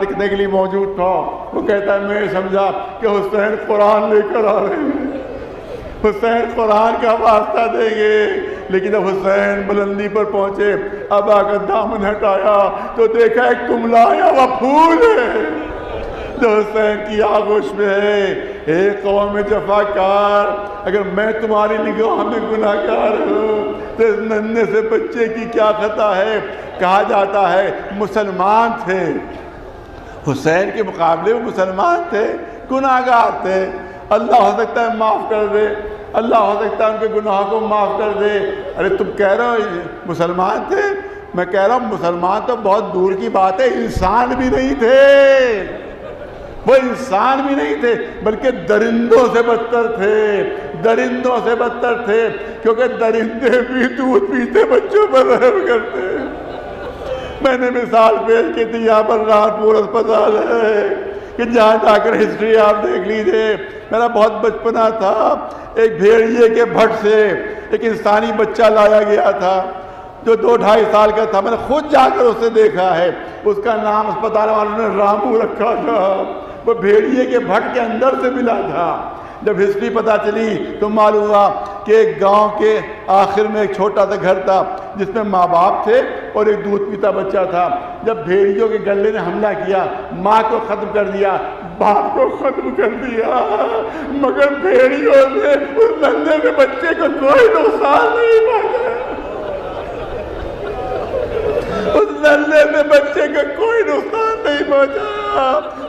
لکھنے کے لیے موجود تھا، وہ کہتا ہے میں سمجھا کہ حسین قرآن لے کر آ رہے ہیں، حسین قرآن کا واسطہ دیں گے۔ لیکن جب حسین بلندی پر پہنچے، اب آ کر دامن ہٹایا تو دیکھا ایک کملایا ہوا پھول ہے جو حسین کی آغوش میں ہے۔ اے قوم جفاکار، اگر میں تمہاری نگاہ میں گناہگار ہوں تو اس ننھے سے بچے کی کیا خطا ہے؟ کہا جاتا ہے مسلمان تھے، حسین کے مقابلے وہ مسلمان تھے، گناہگار تھے۔ اللہ ہو سکتا ہے معاف کر دے، اللہ ہو سکتا ہے ان کے گناہ کو معاف کر دے۔ ارے تم کہہ رہے ہو مسلمان تھے، میں کہہ رہا ہوں مسلمان تو بہت دور کی بات ہے، انسان بھی نہیں تھے، وہ انسان بھی نہیں تھے بلکہ درندوں سے بدتر تھے، درندوں سے بدتر تھے، کیونکہ درندے بھی دودھ پیتے بچوں پر رحم کرتے۔ میں نے مثال پیش کی تھی، یہاں پر رامپور اسپتال ہے کہ جہاں جا کر ہسٹری آپ دیکھ لیجئے۔ میرا بہت بچپنا تھا، ایک بھیڑیے کے بھٹ سے ایک انسانی بچہ لایا گیا تھا جو 2-2.5 سال کا تھا، میں نے خود جا کر اسے دیکھا ہے۔ اس کا نام اسپتال والوں نے رامو رکھا تھا، وہ بھیڑیے کے بھٹ کے اندر سے ملا تھا۔ جب ہسٹری پتہ چلی تو معلوم ہوا کہ ایک گاؤں کے آخر میں ایک چھوٹا سا گھر تھا جس میں ماں باپ تھے اور ایک دودھ پیتا بچہ تھا۔ جب بھیڑیوں کے گلے نے حملہ کیا، ماں کو ختم کر دیا، باپ کو ختم کر دیا، مگر بھیڑیوں نے اس ننھے سے بچے کو کوئی نقصان نہیں پہنچایا، اس ننھے سے بچے کو کوئی نقصان نہیں پہنچایا۔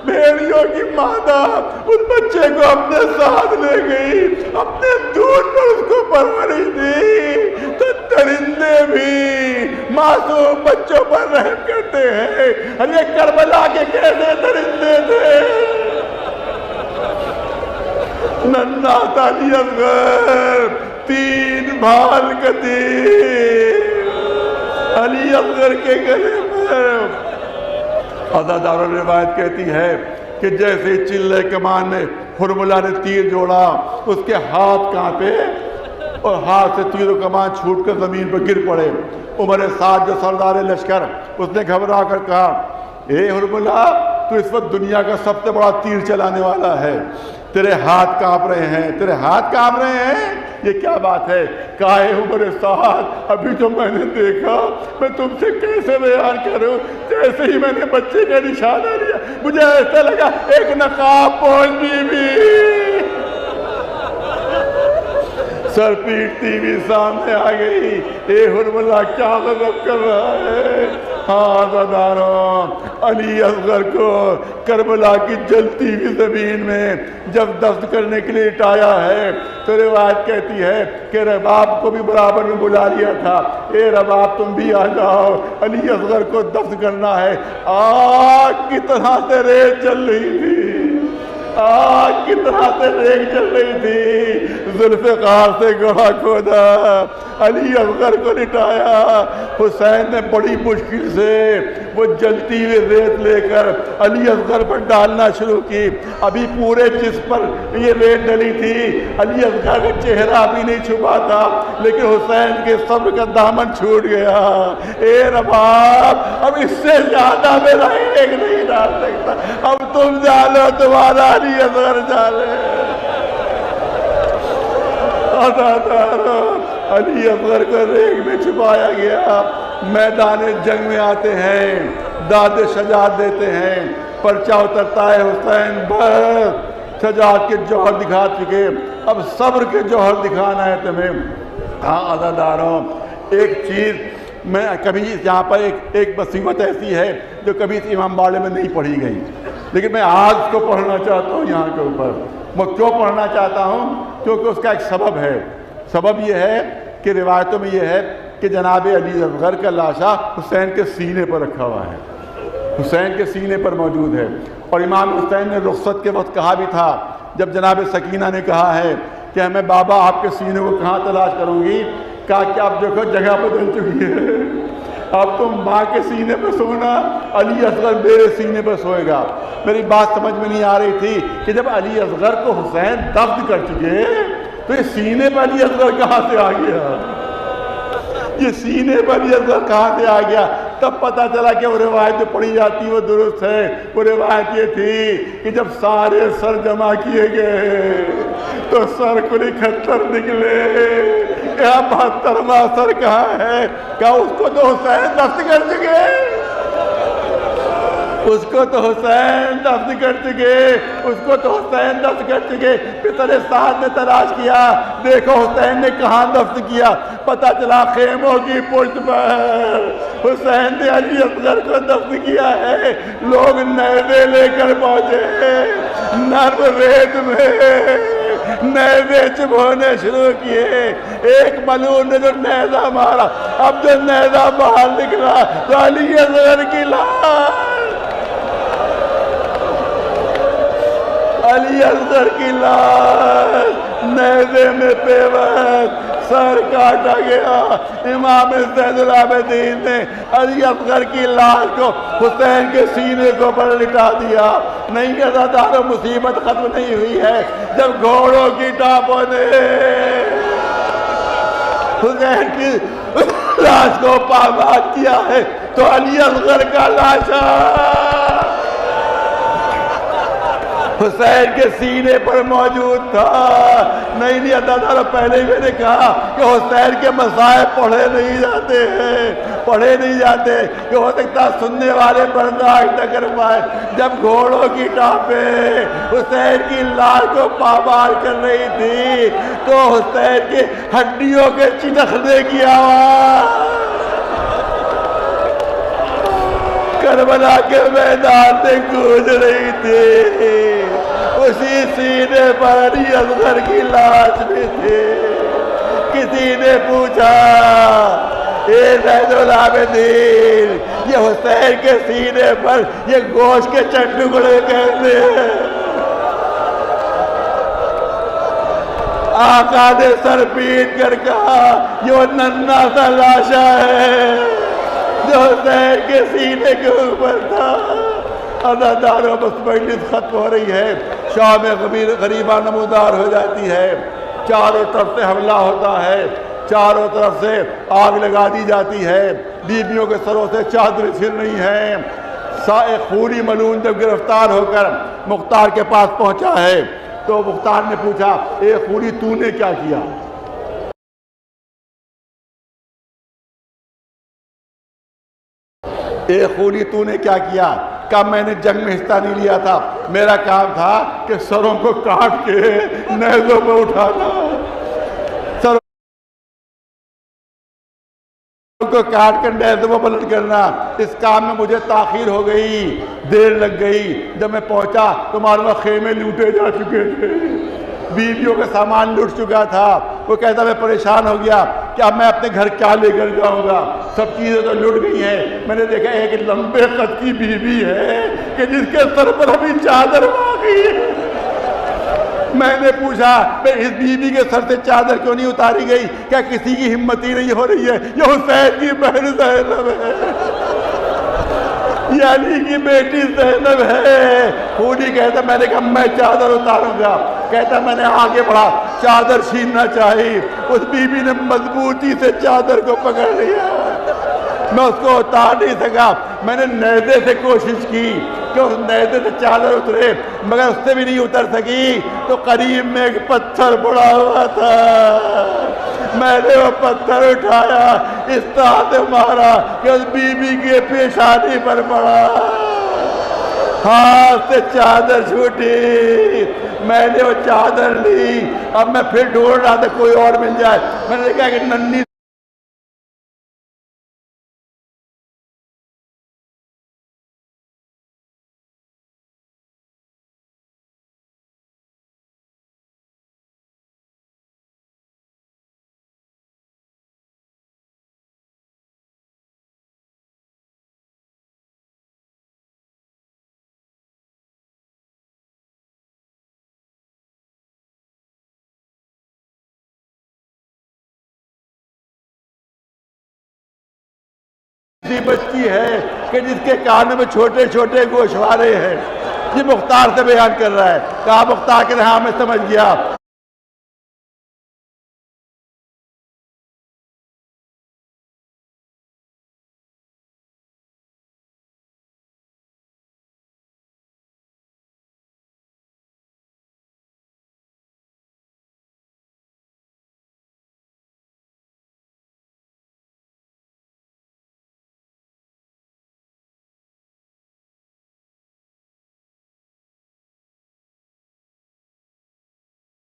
بھیڑیوں کی مادہ اس بچے کو اپنے ساتھ لے گئی، اپنے دودھ پر اس کو پرورش دی۔ تو درندے بھی معصوم بچوں پر رحم کرتے ہیں، ارے کربلا کے کیسے درندے تھے۔ ننھا سا علی اصغر، 3 بھال قدیم، علی اصغر کے گلے میں۔ عزاداروں نے روایت کہتی ہے کہ جیسے چلے کمان میں ہرملہ نے تیر جوڑا، اس کے ہاتھ کانپے اور ہاتھ سے تیر و کمان چھوٹ کر زمین پر گر پڑے۔ عمر سعد جو سردار لشکر، اس نے گھبرا کر کہا اے ہرملہ، تو اس وقت دنیا کا سب سے بڑا تیر چلانے والا ہے، تیرے ہاتھ کانپ رہے ہیں، تیرے ہاتھ کانپ رہے ہیں، یہ کیا بات ہے؟ کہا اے عمر سعد، ابھی جو میں نے دیکھا میں تم سے کیسے بیان کروں؟ جیسے ہی میں نے بچے کا نشانہ لیا مجھے ایسا لگا ایک نقاب پوش بھی سر پیٹتی ہوئی سامنے آ گئی۔ اے حرملہ کیا غضب کر رہا ہے؟ ہاں عزاداروں، علی اصغر کو کربلا کی جلتی ہوئی زمین میں جب دفن کرنے کے لیے اٹھایا ہے تو روایت کہتی ہے کہ رباب کو بھی برابر میں بلا لیا تھا، اے رباب تم بھی آ جاؤ، علی اصغر کو دفن کرنا ہے۔ آگ کی طرح سے ریت چل رہی تھی، آگ کی طرح سے ریت چل رہی تھی، ذوالفقار سے گڑھا کھودا، علی اصغر کو لٹایا۔ حسین نے بڑی مشکل سے وہ جلتی ہوئی ریت لے کر علی اصغر پر ڈالنا شروع کی۔ ابھی پورے جسم پر یہ ریت ڈلی تھی، علی اصغر کا چہرہ بھی نہیں چھپا تھا، لیکن حسین کے صبر کا دامن چھوٹ گیا۔ اے رباب، اب اس سے زیادہ میرا ایک نہیں ڈال سکتا، اب تم جالو، تمہارا علی اصغر جالے۔ علی اصغر کو ریگ میں چھپایا گیا، میدان جنگ میں آتے ہیں، داد شجاعت دیتے ہیں، پرچہ اترتا ہے، حسین بس شجاعت کے جوہر دکھا چکے، اب صبر کے جوہر دکھانا ہے تمہیں۔ ہاں عزاداروں، ایک چیز میں کبھی یہاں پر ایک مصیبت ایسی ہے جو کبھی اس امام باڑے میں نہیں پڑھی گئی، لیکن میں آج کو پڑھنا چاہتا ہوں یہاں کے اوپر۔ میں کیوں پڑھنا چاہتا ہوں؟ کیونکہ اس کا ایک سبب ہے۔ سبب یہ ہے کہ روایتوں میں یہ ہے کہ جناب علی اصغر کا لاشا حسین کے سینے پر رکھا ہوا ہے، حسین کے سینے پر موجود ہے۔ اور امام حسین نے رخصت کے وقت کہا بھی تھا، جب جناب سکینہ نے کہا ہے کہ میں بابا آپ کے سینے کو کہاں تلاش کروں گی، کہا کہ اب دیکھو جگہ بدل چکی ہے، اب تم ماں کے سینے پہ سونا، علی اصغر میرے سینے پہ سوئے گا۔ میری بات سمجھ میں نہیں آ رہی تھی کہ جب علی اصغر کو حسین دفن کر چکے تو یہ سینے پہ علی اصغر کہاں سے آ گیا؟ یہ سینے پر علی اصغر کہاں سے آ گیا؟ تب پتہ چلا کہ وہ روایت جو پڑھی جاتی وہ درست ہے۔ وہ روایت یہ تھی کہ جب سارے سر جمع کیے گئے تو سر کو 71 نکلے۔ 72واں سر کہاں ہے؟ کہا اس کو تو حسین دفن کر چکے، اس کو تو حسین دفن کر چکے، اس کو تو حسین دفن کر چکے۔ پتر سعد نے تلاش کیا، دیکھو حسین نے کہاں دفن کیا، پتہ چلا خیموں کی پشت پر حسین نے علی اصغر کو دفن کیا ہے۔ لوگ نیزے لے کر پہنچے، نرم ریت میں نیزے چبھونے شروع کیے۔ ایک ملعون نے جو نیزہ مارا، اب جو نیزہ باہر نکلا تو علی اصغر کی لاش، علی اصغر کی لاش نیزے میں پیوست، سر کاٹا گیا۔ امام زین العابدین نے علی اصغر کی لاش کو حسین کے سینے کو پر لٹا دیا۔ نہیں عزادارو، مصیبت ختم نہیں ہوئی ہے۔ جب گھوڑوں کی ٹاپوں نے حسین کی لاش کو پامال کیا ہے تو علی اصغر کا لاشا حسین کے سینے پر موجود تھا۔ نہیں عزادارو، پہلے ہی میں نے کہا کہ حسین کے مصائب پڑھے نہیں جاتے ہیں، پڑھے نہیں جاتے، کہ ہو سکتا سننے والے برداشت نہ کر پائے۔ جب گھوڑوں کی ٹاپیں حسین کی لاش کو پامال کر رہی تھی تو حسین کی ہڈیوں کے چنخنے کی آواز کربلا کے میدان سے گونج رہی تھی۔ اسی سینے پر علی اصغر کی لاش بھی تھی۔ کسی نے پوچھا، اے زین العابدین، یہ حسین کے سینے پر یہ گوشت کے چند ٹکڑے کیسے ہیں؟ آقا نے سر پیٹ کر کہا، یہ وہ ننھا سا لاشا ہے جو حسین کے سینے کے اوپر تھا۔ عزادارو، بس مجلس ختم ہو رہی ہے، شام غریبہ نمودار ہو جاتی ہے، چاروں طرف سے حملہ ہوتا ہے، چاروں طرف سے آگ لگا دی جاتی ہے، بیویوں کے سروں سے چادریں چھن رہی ہیں۔ خوری ملعون جب گرفتار ہو کر مختار کے پاس پہنچا ہے تو مختار نے پوچھا، اے خوری، تو نے کیا کیا؟ اے خوری، تو نے کیا کیا؟ کہا، میں نے جنگ میں حصہ نہیں لیا تھا، میرا کام تھا کہ سروں کو کاٹ کے نیزوں پہ اٹھانا، سروں کو کاٹ کر نیزوں پہ بلند کرنا۔ اس کام میں مجھے تاخیر ہو گئی، دیر لگ گئی۔ جب میں پہنچا تو معلوم خیمے لوٹے جا چکے تھے، بیویوں کا سامان لوٹ چکا تھا۔ وہ کہتا میں پریشان ہو گیا کہ اب میں اپنے گھر کیا لے کر جاؤں گا، سب چیزیں تو لٹ گئی ہیں۔ میں نے دیکھا ایک لمبے قد کی بیوی ہے کہ جس کے سر پر ابھی چادر باقی ہے۔ میں نے پوچھا، اس بیوی کے سر سے چادر کیوں نہیں اتاری گئی؟ کیا کسی کی ہمت ہی نہیں ہو رہی ہے؟ یہ حسین کی بہن زینب ہے، یہ علی کی بیٹی زینب ہے۔ خوری کہتا میں نے کہا میں چادر اتاروں گا۔ کہتا میں نے آگے بڑھا، چادر چھیننا چاہی، اس بی بی نے مضبوطی سے چادر کو پکڑ لیا، میں اس کو اتار نہیں سکا۔ میں نے نیزے سے کوشش کی کہ اس نیزے سے چادر اترے، مگر اس سے بھی نہیں اتر سکی۔ تو قریب میں ایک پتھر پڑا ہوا تھا، میں نے وہ پتھر اٹھایا، اس طرح سے مارا کہ اس بی بی کے پیشانی پر پڑا، ہاتھ سے چادر چھوٹی۔ میں نے وہ چادر لی، اب میں پھر ڈھونڈ رہا تھا کوئی اور مل جائے۔ میں نے دیکھا کہ ننھی بچی ہے کہ جس کے کانوں میں چھوٹے چھوٹے گوشوارے ہیں۔ یہ مختار سے بیان کر رہا ہے۔ کہا مختار کہ ہاں میں سمجھ گیا۔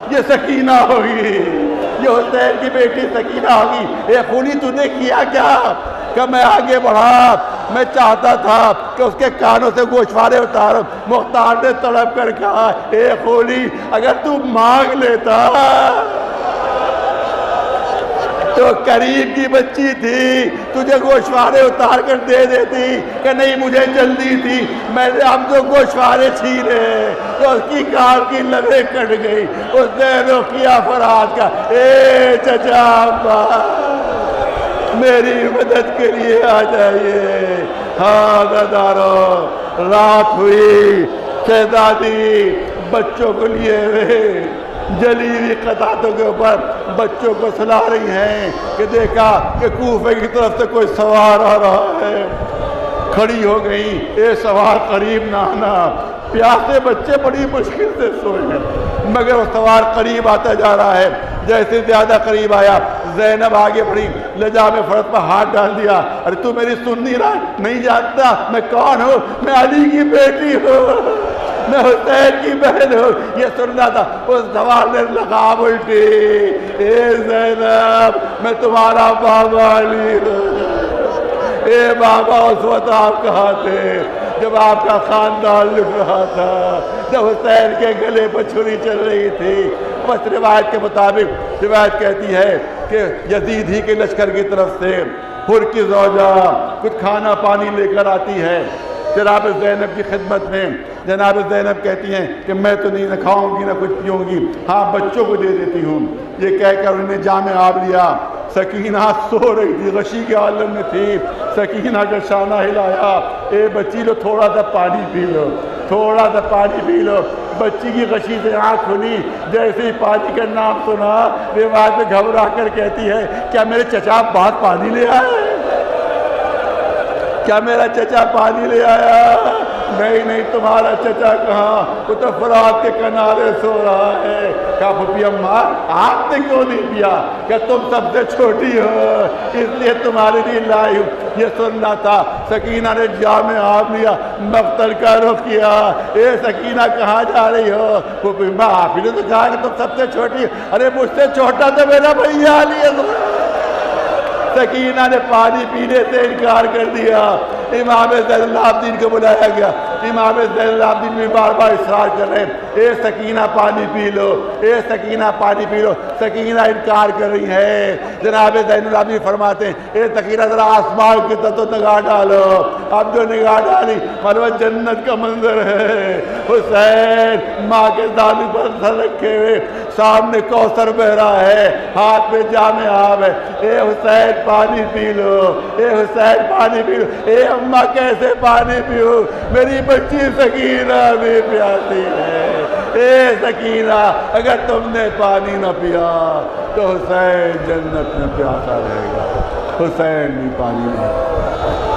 یہ سکینہ ہوگی، یہ حسین کی بیٹی سکینہ ہوگی۔ اے خولی تو نے کیا کیا کہ میں آگے بڑھا، میں چاہتا تھا کہ اس کے کانوں سے گوشوارے اتاروں، مختار نے تڑپ کر کہا اے خولی اگر تو مانگ لیتا تو کریم کی بچی تھی، تجھے گوشوارے اتار کر دے دیتی کہ نہیں مجھے جلدی تھی، میں نے ہم تو گوشوارے چھینے تو اس کی کار کی لبیں کٹ گئی۔ اس نے رقیہ فرات کا اے چچا اماں میری مدد کے لیے آ جائیے۔ ہاں دادارو، رات ہوئی، شہزادی بچوں کو لیے ہوئے جلی ہوئی قطعاتوں کے اوپر بچوں کو سلا رہی ہیں کہ دیکھا کہ کوفے کی طرف سے کوئی سوار آ رہا ہے۔ کھڑی ہو گئی، اے سوار قریب نہ آنا، پیاسے بچے بڑی مشکل سے سوئے ہیں، مگر وہ سوار قریب آتا جا رہا ہے۔ جیسے زیادہ قریب آیا، زینب آگے بڑھی، لجا میں فرد پر ہاتھ ڈال دیا۔ ارے تو میری سن نہیں رہا؟ نہیں جانتا میں کون ہوں؟ میں علی کی بیٹی ہوں، میں حسین کی بہن ہوں۔ یہ سننا تھا۔ اس سوار نے لگام الٹی، اے زینب میں تمہارا بابا علی ہوں۔ اے بابا اس وقت آپ کہاں تھے جب آپ کا خاندان لکھ رہا تھا، جب حسین کے گلے پر چھری چل رہی تھی؟ بس روایت کے مطابق روایت کہتی ہے کہ یزید ہی کے لشکر کی طرف سے حر کی زوجہ کچھ کھانا پانی لے کر آتی ہے جناب زینب کی خدمت میں۔ جناب زینب کہتی ہیں کہ میں تو نہیں نہ کھاؤں گی نہ کچھ پیوں گی، ہاں بچوں کو دے دیتی ہوں۔ یہ کہہ کر انہیں جامع آب لیا۔ سکینہ سو رہی تھی، غشی کے عالم میں تھی۔ سکینہ کا شانہ ہلایا، اے بچی لو تھوڑا سا پانی پی لو، تھوڑا سا پانی پی لو۔ بچی کی غشی سے آنکھ کھلی، جیسے ہی پانی کا نام سنا روایت میں گھبرا کر کہتی ہے کیا میرے چچا بہت پانی لے آئے؟ کیا میرا چچا پانی لے آیا؟ نہیں تمہارا چچا کہاں، وہ تو فرات کے کنارے سو رہا ہے۔ کہا پھپھی اماں آپ نے کیوں نہیں پیا؟ کہ تم سب سے چھوٹی ہو اس لیے تمہارے لیے لائی ہوں۔ یہ سننا تھا۔ سکینہ نے جامع آب لیا، مقتل کا رخ کیا۔ اے سکینہ کہاں جا رہی ہو؟ پھپھی اماں آپ ہی نے تو کہا کہ تم سب سے چھوٹی ہو۔ ارے مجھ سے چھوٹا تو میرا بھیا علی ہے۔ سکینہ نے پانی پینے سے انکار کر دیا۔ امام زین العابدین کو بلایا گیا۔ امام زین العابدین بھی بار بار اصرار کر رہے ہیں اے سکینہ پانی پی لو، اے سکینہ پانی پی لو۔ سکینہ انکار کر رہی ہے۔ جناب زین العابدین فرماتے ہیں اے سکینہ ذرا آسمان کی طرف تو نگاہ ڈالو۔ اب جو نگاہ ڈالی معلوم جنت کا منظر ہے۔ حسین ماں کے دامن پر سر رکھے ہوئے، سامنے کوثر بہ رہا ہے، ہاتھ میں جامع آب ہے۔ اے حسین پانی پی لو، اے حسین پانی پی لو۔ اے اماں کیسے پانی پیو؟ میری بچی سکینہ بھی پیاسی ہے۔ اے سکینہ اگر تم نے پانی نہ پیا تو حسین جنت میں پیاسا رہے گا۔ حسین بھی پانی نہیں